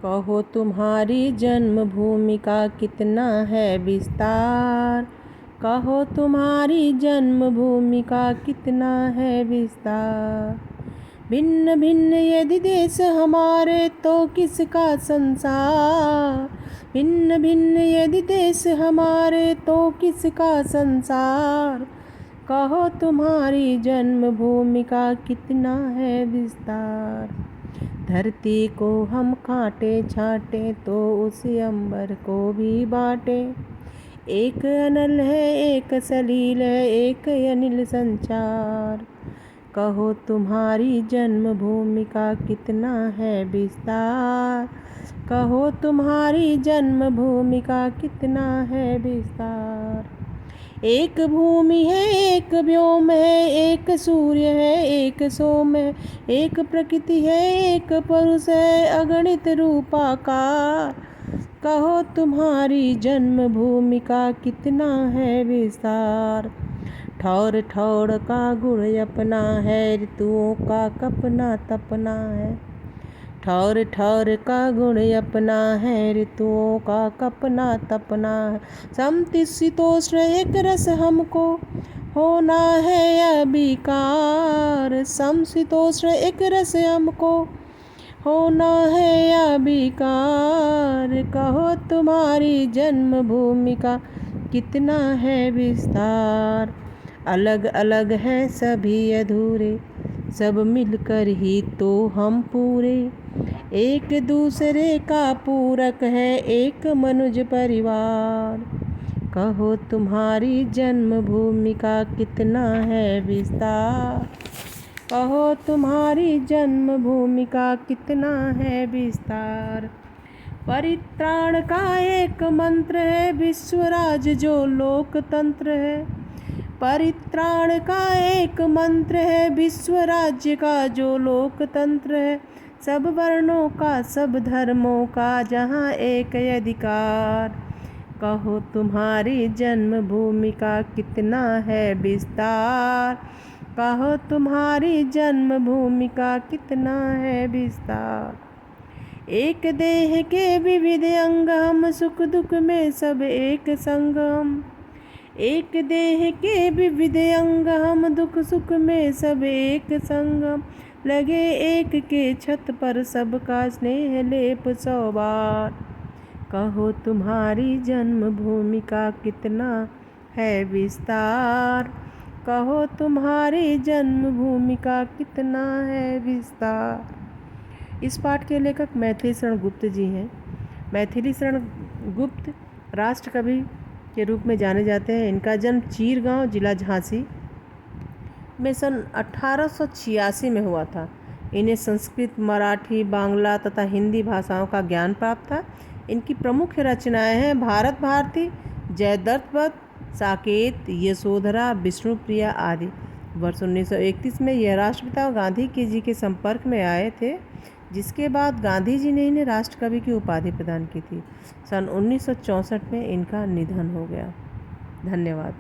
कहो तुम्हारी जन्मभूमि का कितना है विस्तार। कहो तुम्हारी जन्मभूमि का कितना है विस्तार। भिन्न भिन्न यदि देश हमारे तो किसका संसार। भिन्न भिन्न यदि देश हमारे तो किसका संसार। कहो तुम्हारी जन्मभूमि का कितना है विस्तार। धरती को हम काटे छाटे तो उस अंबर को भी बाटे। एक अनल है एक सलील है एक अनिल संचार। कहो तुम्हारी जन्मभूमि का कितना है विस्तार। कहो तुम्हारी जन्मभूमि का कितना है विस्तार। एक भूमि है एक व्योम है एक सूर्य है एक सोम है एक प्रकृति है एक पुरुष है अगणित रूपाकार। कहो तुम्हारी जन्मभूमि का कितना है विस्तार। ठौर ठौर का गुण अपना है ऋतुओं का कपना तपना है। ठौर ठौर का गुण अपना है ऋतुओं का कपना तपना है। समशीतोष्ण एक रस हमको होना है अविकार। समशीतोष्ण एक रस हमको होना है अविकार। कहो तुम्हारी जन्मभूमि का कितना है विस्तार। अलग अलग है सभी अधूरे सब मिलकर ही तो हम पूरे। एक दूसरे का पूरक है एक मनुज परिवार। कहो तुम्हारी जन्मभूमि का कितना है विस्तार। कहो तुम्हारी जन्मभूमि का कितना है विस्तार। परित्राण का एक मंत्र है विश्वराज जो लोकतंत्र है। परित्राण का एक मंत्र है विश्व राज्य का जो लोकतंत्र है। सब वर्णों का सब धर्मों का जहाँ एक अधिकार। कहो तुम्हारी जन्मभूमि का कितना है विस्तार। कहो तुम्हारी जन्मभूमि का कितना है विस्तार। एक देह के विविध अंग हम सुख दुख में सब एक संग हम। एक देह के विविध अंग हम दुख सुख में सब एक संगम। लगे एक के छत पर सबका स्नेह लेप सौ बार। कहो तुम्हारी जन्मभूमि का कितना है विस्तार। कहो तुम्हारी जन्मभूमि का कितना है विस्तार। इस पाठ के लेखक मैथिली शरण गुप्त जी हैं। मैथिली शरण गुप्त राष्ट्रकवि के रूप में जाने जाते हैं। इनका जन्म चीरगांव जिला झांसी में सन 1886 में हुआ था। इन्हें संस्कृत मराठी बांग्ला तथा हिंदी भाषाओं का ज्ञान प्राप्त था। इनकी प्रमुख रचनाएं हैं भारत भारती जयद्रथवध साकेत यशोधरा विष्णुप्रिया आदि। वर्ष 1931 में यह राष्ट्रपिता गांधी जी के संपर्क में आए थे, जिसके बाद गांधी जी ने इन्हें राष्ट्रकवि की उपाधि प्रदान की थी। सन 1964 में इनका निधन हो गया। धन्यवाद।